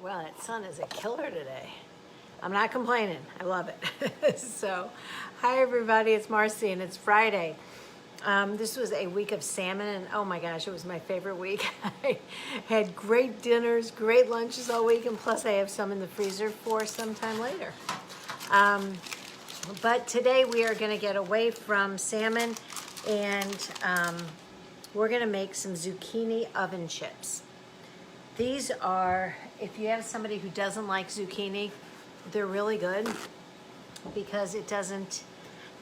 Well, that sun is a killer today. I'm not complaining. I love it. So, hi everybody, it's Marcie and it's Friday. This was a week of salmon and oh my gosh, it was my favorite week. I had great dinners, great lunches all week, and plus I have some in the freezer for sometime later. But today we are gonna get away from salmon and we're gonna make some zucchini oven chips. These are, if you have somebody who doesn't like zucchini, they're really good because it doesn't,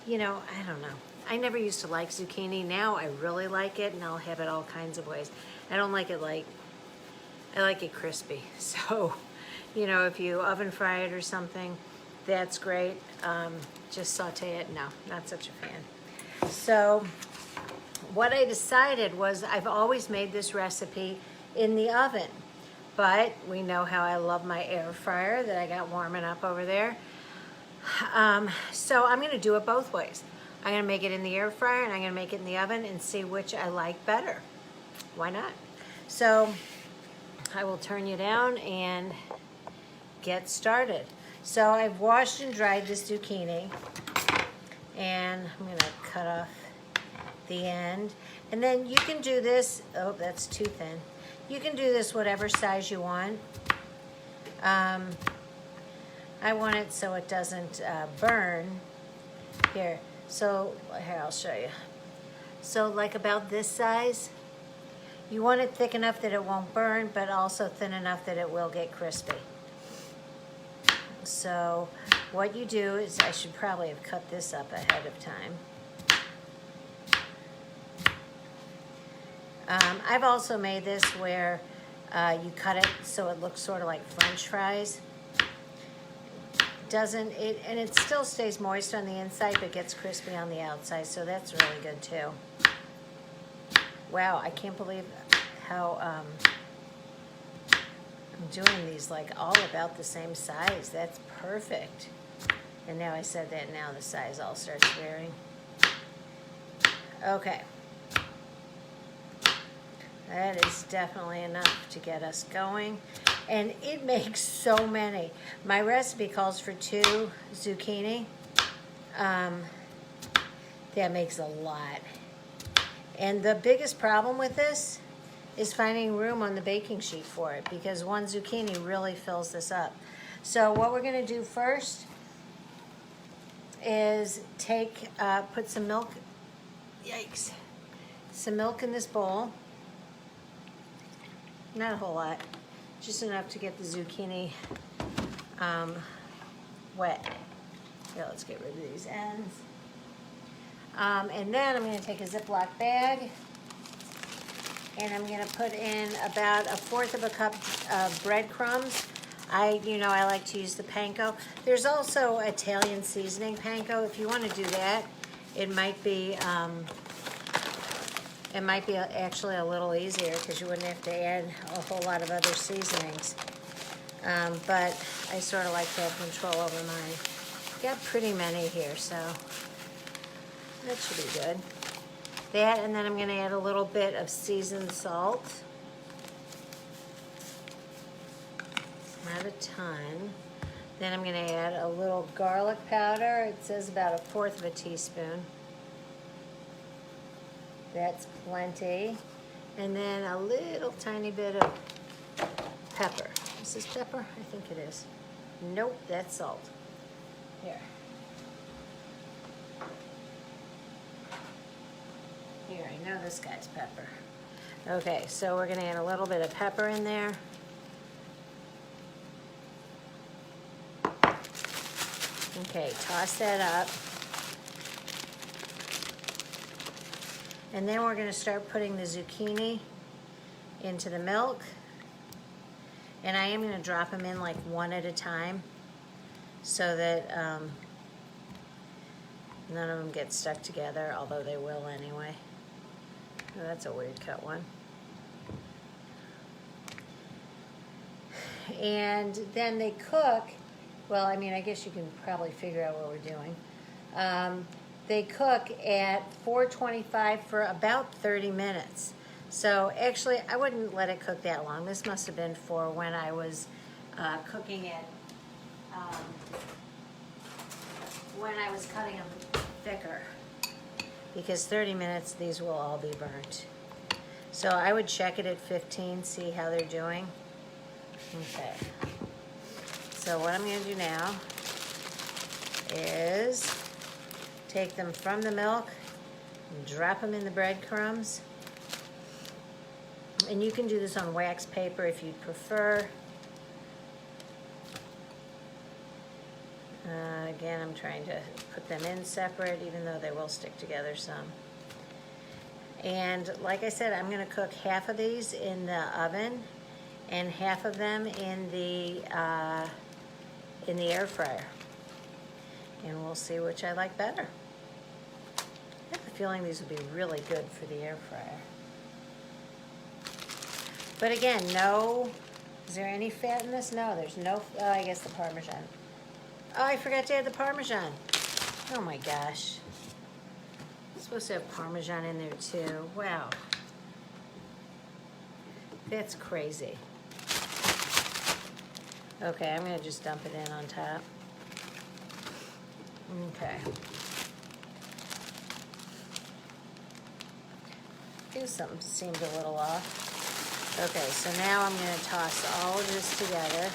I don't know. I never used to like zucchini. Now I really like it and I'll have it all kinds of ways. I don't like it I like it crispy. So, if you oven fry it or something, that's great. Just saute it, no, not such a fan. So what I decided was I've always made this recipe in the oven, but we know how I love my air fryer that I got warming up over there. So I'm going to do it both ways. I'm going to make it in the air fryer and I'm going to make it in the oven and see which I like better. Why not? So I will turn you down and get started. So I've washed and dried this zucchini and I'm going to cut off the end. And then you can do this, oh, that's too thin. You can do this whatever size you want. I want it so it doesn't burn. Here, I'll show you. So like about this size. You want it thick enough that it won't burn, but also thin enough that it will get crispy. So what you do is, I should probably have cut this up ahead of time. I've also made this where you cut it so it looks sort of like French fries. And it still stays moist on the inside but gets crispy on the outside, so that's really good too. Wow, I can't believe how I'm doing these like all about the same size. That's perfect. And now I said that, now the size all starts varying. Okay. That is definitely enough to get us going. And it makes so many. My recipe calls for 2 zucchini. That makes a lot. And the biggest problem with this is finding room on the baking sheet for it because 1 zucchini really fills this up. So what we're gonna do first is put some milk, yikes, some milk in this bowl. Not a whole lot, just enough to get the zucchini wet. Here, let's get rid of these ends. And then I'm going to take a Ziploc bag and I'm going to put in about 1/4 of a cup of breadcrumbs. I like to use the panko. There's also Italian seasoning panko. If you want to do that, it might be actually a little easier because you wouldn't have to add a whole lot of other seasonings. But I sort of like to have control over mine. Got pretty many here, so that should be good. That, and then I'm going to add a little bit of seasoned salt. Not a ton. Then I'm going to add a little garlic powder. It says about 1/4 of a teaspoon. That's plenty. And then a little tiny bit of pepper. Is this pepper? I think it is. Nope, that's salt. Here. Here, I know this guy's pepper. Okay, so we're gonna add a little bit of pepper in there. Okay, toss that up. And then we're going to start putting the zucchini into the milk. And I am going to drop them in like 1 at a time so that none of them get stuck together, although they will anyway. Oh, that's a weird cut one. And then they cook. Well, I guess you can probably figure out what we're doing. They cook at 425 for about 30 minutes. So actually, I wouldn't let it cook that long. This must have been for when I was cooking it when I was cutting them thicker, because 30 minutes these will all be burnt. So I would check it at 15, see how they're doing. Okay. So what I'm going to do now is take them from the milk and drop them in the breadcrumbs. And you can do this on wax paper if you'd prefer. Again, I'm trying to put them in separate, even though they will stick together some. And like I said, I'm going to cook half of these in the oven and half of them in the air fryer. And we'll see which I like better. I have a feeling these would be really good for the air fryer. But again, no, is there any fat in this? No, there's no, I guess the Parmesan. Oh, I forgot to add the Parmesan. Oh my gosh. I'm supposed to have Parmesan in there too. Wow. That's crazy. Okay, I'm gonna just dump it in on top. Okay. Something seemed a little off. Okay, so now I'm going to toss all of this together.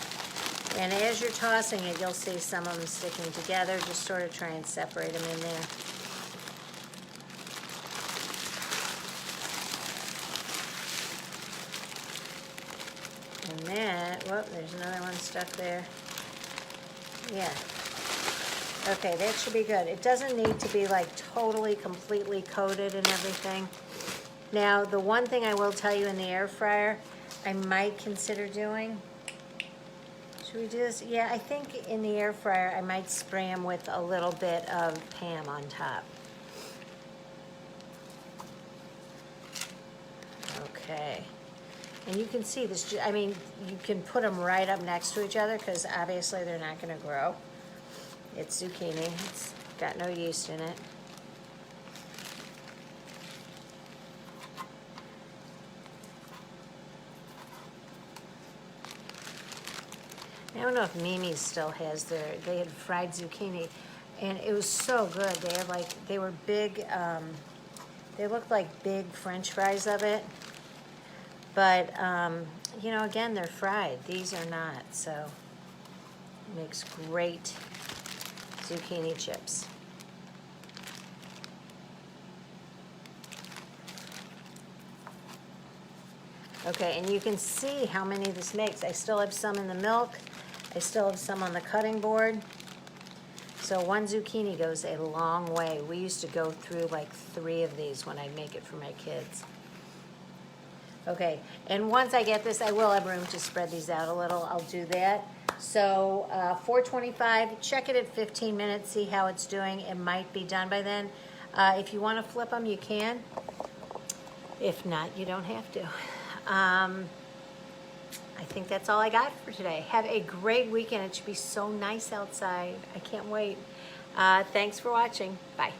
And as you're tossing it, you'll see some of them sticking together. Just sort of try and separate them in there. And then, whoop, there's another one stuck there. Yeah. Okay, that should be good. It doesn't need to be like totally, completely coated and everything. Now, the one thing I will tell you in the air fryer, I might consider doing, should we do this? Yeah, I think in the air fryer, I might spray them with a little bit of Pam on top. Okay. And you can see this, I mean, you can put them right up next to each other because obviously they're not going to grow. It's zucchini. It's got no yeast in it. I don't know if Mimi's still has they had fried zucchini, and it was so good. They had they were big, they looked like big French fries of it. But, you know, again, they're fried. These are not, so it makes great zucchini chips. Okay, and you can see how many this makes. I still have some in the milk. I still have some on the cutting board. So one zucchini goes a long way. We used to go through like 3 of these when I'd make it for my kids. Okay, and once I get this, I will have room to spread these out a little. I'll do that. So 425, check it at 15 minutes, see how it's doing. It might be done by then. If you want to flip them, you can. If not, you don't have to. I think that's all I got for today. Have a great weekend. It should be so nice outside. I can't wait. Thanks for watching. Bye.